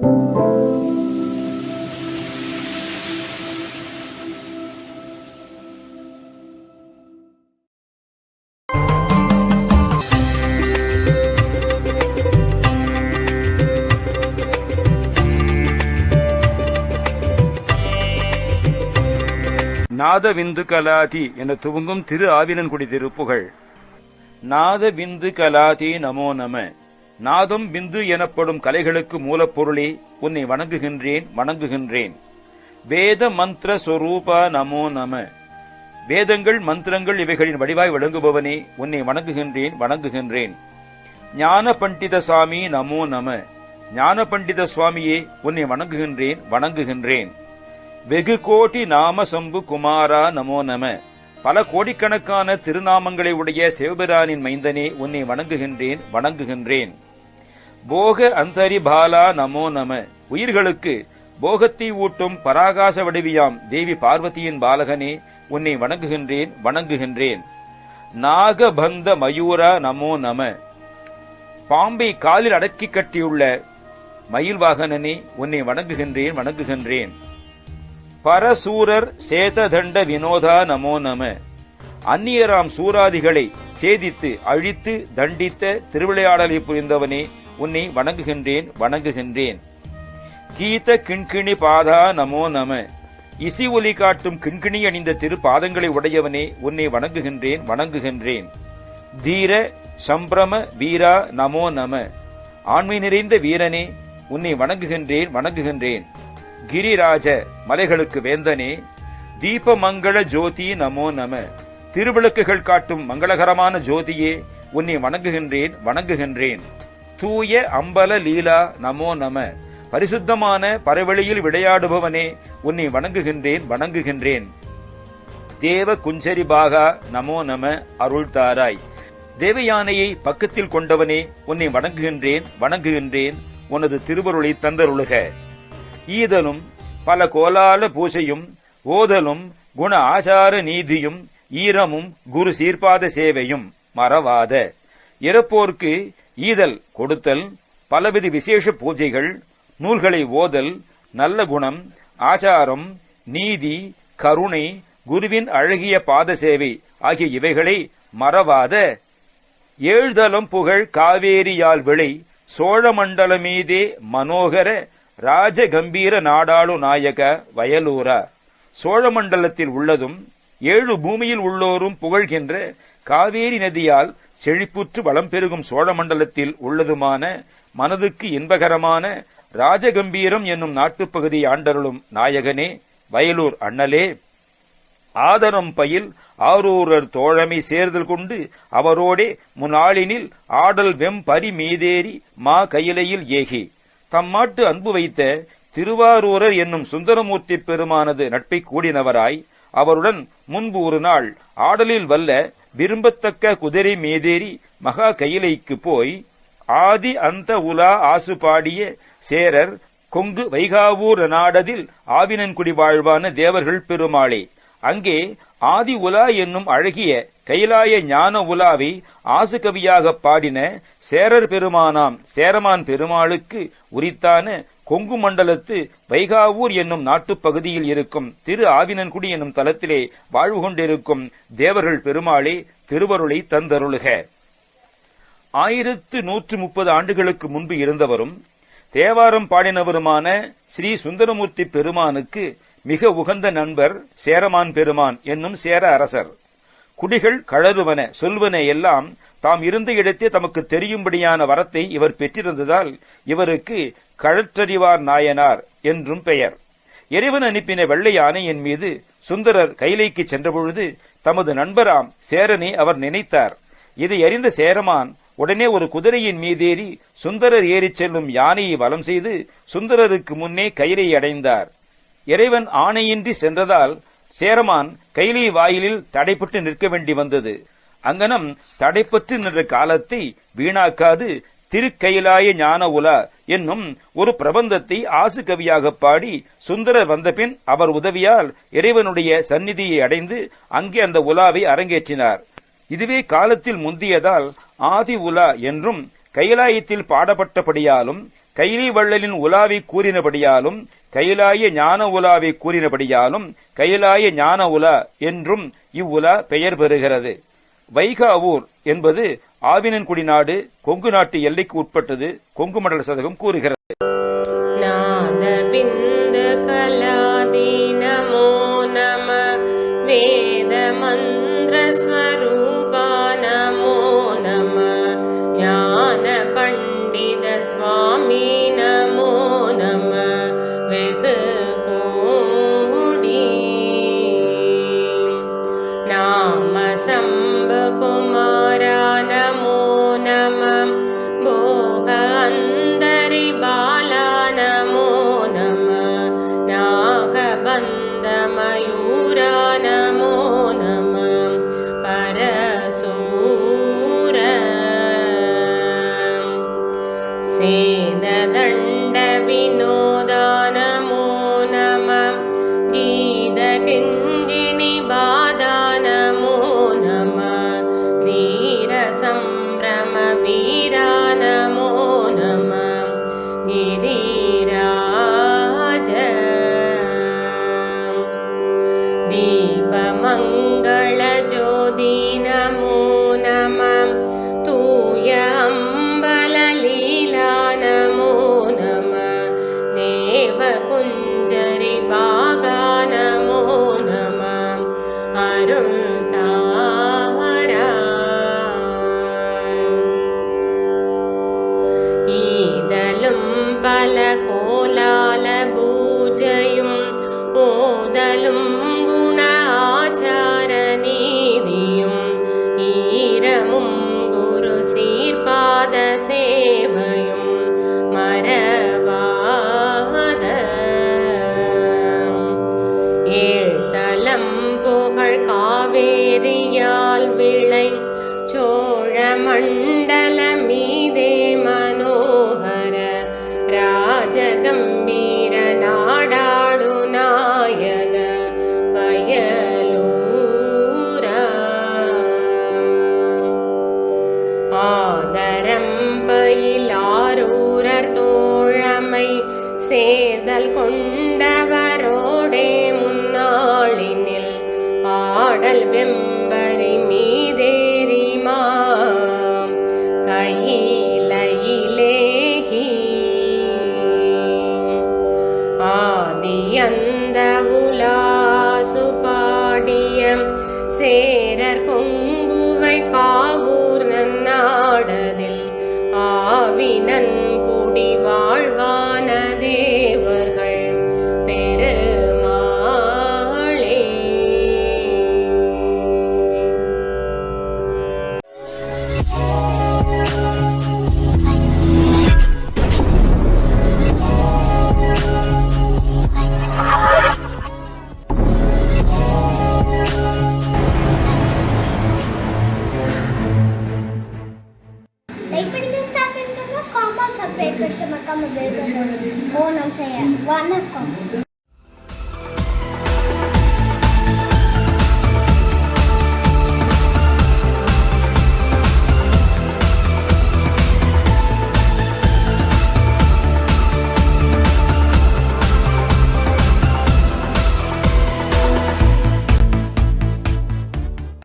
நாதவிந்து கலாதி என துவங்கும் திரு ஆவினன்குடி திருப்புகழ். நாதவிந்து கலாதி நமோ நம. நாதம் விந்து எனப்படும் கலைகளுக்கு மூலப்பொருளே உன்னை வணங்குகின்றேன் வணங்குகின்றேன். வேத மந்திர சொரூபா நமோ நம. வேதங்கள் மந்திரங்கள் இவைகளின் வடிவாய் விளங்குபவனே உன்னை வணங்குகின்றேன் வணங்குகின்றேன். ஞான பண்டித சுவாமி நமோ நம. ஞான பண்டித சுவாமியே உன்னை வணங்குகின்றேன் வணங்குகின்றேன். வெகு கோடி நாம சம்பு குமாரா நமோ நம. பல கோடிக்கணக்கான திருநாமங்களை உடைய சிவபிரானின் மைந்தனே உன்னை வணங்குகின்றேன் வணங்குகின்றேன். போக அந்தரி பாலா நமோ நம. உயிர்களுக்கு போகத்தை ஊட்டும் பராகாச வடிவியாம் தேவி பார்வதியின் பாலகனே உன்னை வணங்குகின்றேன் வணங்குகின்றேன். நாகபந்த மயூரா நமோ நம. பாம்பை காலில் அடக்கி கட்டியுள்ள மயில் வாகனனே உன்னை வணங்குகின்றேன் வணங்குகின்றேன். பரசூரர் சேததண்ட வினோதா நமோ நம. அந்நியராம் சூராதிகளை சேதித்து அழித்து தண்டித்த திருவிளையாடலை புரிந்தவனே உன்னை வணங்குகின்றேன் வணங்குகின்றேன். கீத கிண்கிணி பாதா நமோ நம. இசி ஒலி காட்டும் கிண்கிணி அணிந்த திருப்பாதங்களை உடையவனே உன்னை வணங்குகின்றேன் வணங்குகின்றேன். தீர சம்பிரம வீரா நமோ நம. ஆண்மை நிறைந்த வீரனே உன்னை வணங்குகின்றேன் வணங்குகின்றேன். கிரிராஜ மலைகளுக்கு வேந்தனே தீபமங்கள ஜோதி நமோ நம. திருவிளக்குகள் காட்டும் மங்களகரமான ஜோதியே உன்னை வணங்குகின்றேன் வணங்குகின்றேன். தூய அம்பல லீலா நமோ நம. பரிசுத்தமான பரவெளியில் விளையாடுபவனே உன்னை வணங்குகின்றேன் வணங்குகின்றேன். தேவ குஞ்சரி பாகா நமோ நம. அருள் தாராய். தேவயானையை பக்கத்தில் கொண்டவனே உன்னை வணங்குகின்றேன் வணங்குகின்றேன். உனது திருவருளை தந்தருளுக. ஈதலும் பல கோலால பூசையும் ஓதலும் குண ஆசார நீதியும் ஈரமும் குரு சீர்பாத சேவையும் மறவாத. இறப்போர்க்கு ஈதல் கொடுத்தல், பலவித விசேஷ பூஜைகள், நூல்களை ஓதல், நல்ல குணம், ஆச்சாரம், நீதி, கருணை, குருவின் அழகிய பாத சேவை ஆகிய இவைகளை மறவாத. ஏழ்தலம் புகழ் காவேரியால் விளை சோழமண்டல மீதே மனோகர ராஜ கம்பீர நாடாளு நாயக வயலூரா. சோழமண்டலத்தில் உள்ளதும் 7 பூமியில் உள்ளோரும் புகழ்கின்ற காவேரி நதியால் செழிப்புற்று வளம் பெருகும் சோழமண்டலத்தில் உள்ளதுமான மனதுக்கு இன்பகரமான ராஜகம்பீரம் என்னும் நாட்டுப்பகுதி ஆண்டருளும் நாயகனே வயலூர் அண்ணலே. ஆதரம் பயில் ஆரூரர் தோழமை சேர்தல் கொண்டு அவரோடே முன்னாளினில் ஆடல் வெம் பரி மீதேறி மா கையிலையில் ஏகி. தம்மாட்டு அன்பு வைத்த திருவாரூரர் என்னும் சுந்தரமூர்த்தி பெருமானது நட்பை கூடினவராய் அவருடன் முன்பு ஒரு நாள் ஆடலில் வல்ல விரும்பத்தக்க குதிரை மீதேறி மகா கையிலைக்கு போய் ஆதி அந்த உலா ஆசு பாடிய சேரர் கொங்கு வைகாவூர் நாடதில் ஆவினன்குடி வாழ்வான தேவர்கள் பெருமாளே. அங்கே ஆதி உலா என்னும் அழகிய கைலாய ஞான உலாவை ஆசுகவியாக பாடின சேரர் பெருமானாம் சேரமான் பெருமாளுக்கு உரித்தான கொங்கு மண்டலத்து வைகாவூர் என்னும் நாட்டுப்பகுதியில் இருக்கும் திரு ஆவினன்குடி என்னும் தலத்திலே வாழ்வு கொண்டிருக்கும் தேவர்கள் பெருமாளே திருவருளை தந்தருளுக. 1130 ஆண்டுகளுக்கு முன்பு இருந்தவரும் தேவாரம் பாடினவருமான ஸ்ரீ சுந்தரமூர்த்தி பெருமானுக்கு மிக உகந்த நண்பர் சேரமான் பெருமான் என்னும் சேர அரசர். குடிகள் கழறுவன சொல்வன எல்லாம் தாம் இருந்த இடத்தே தமக்கு தெரியும்படியான வரத்தை இவர் பெற்றிருந்ததால் இவருக்கு கழற்றறிவார் நாயனார் என்றும் பெயர். இறைவன் அனுப்பின வெள்ளை யானையின் மீது சுந்தரர் கைலைக்கு சென்றபொழுது தமது நண்பராம் சேரனை அவர் நினைத்தார். இதை அறிந்த சேரமான் உடனே ஒரு குதிரையின் மீதேறி சுந்தரர் ஏறிச் செல்லும் யானையை வலம் செய்து சுந்தரருக்கு முன்னே கைலை அடைந்தார். இறைவன் ஆணையின்றி சென்றதால் சேரமான் கைலை வாயிலில் தடைப்பட்டு நிற்க வேண்டி வந்தது. அங்கனம் தடைப்பட்டு நின்ற காலத்தை வீணாக்காது திருக்கைலாய ஞான உலா என்னும் ஒரு பிரபந்தத்தை ஆசு கவியாக பாடி சுந்தரர் வந்தபின் அவர் உதவியால் இறைவனுடைய சந்நிதியை அடைந்து அங்கே அந்த உலாவை அரங்கேற்றினார். இதுவே காலத்தில் முந்தியதால் ஆதி உலா என்றும் கைலாயத்தில் பாடப்பட்டபடியாலும் கைலி வள்ளலின் உலாவை கூறினபடியாலும் கைலாய ஞான உலாவை கூறினபடியாலும் கைலாய ஞான உலா என்றும் இவ்வுலா பெயர் பெறுகிறது. வைகாவூர் என்பது ஆவினன்குடி நாடு கொங்கு நாட்டு எல்லைக்கு உட்பட்டது கொங்கு மண்டல சதகம் கூறுகிறது. நமோ நம வேத மந்திர ஸ்வரூபா நமோ நம ஞான பண்டித சுவாமி நமோ நம வெகு கோடி நாம சம்பகுமாரா நமோ நம போக அந்தரி பாலா நமோ நம நாகபந்த மயூரா நமோ நம பரசூர சேததண்ட வினோதா நமோ நம கீத கிங்கிணி பாதா நமோ நம வீர சம்பிரம வீரா நமோ நம गिरिराज दीपमङ्गल ज्योति नमो नमः तूय अम्बल लीला नमो नमः देवकुञ्जरि भागा नमो नमः अरुळतारा ஈதலும் பல கோலால பூஜையும் ஓதலும் குண ஆச்சார நீதியும் ஈரமும் குரு சீர்பாத சேவையும் மறவாத ஏழ்தலம் புகழ் காவேரியால் விளை சோழ மண்டல மீதே மனோகர ராஜகம்பீர நாடாடு நாயக வயலூர ஆதரம் பயிலாரூரர் தோழமை சேர்தல் கொண்டவரோடே முன்னாளினில் ஆடல் வெம்பரி மீதேறி கையிலேஹி ஆதியந்த உலாசு பாடிய சேரர் கொங்குவை காவூர் நன்னாடதில் ஆவினன் குடி வாழ்வான தேவர்கள் பெருமாளே. வணக்கம்.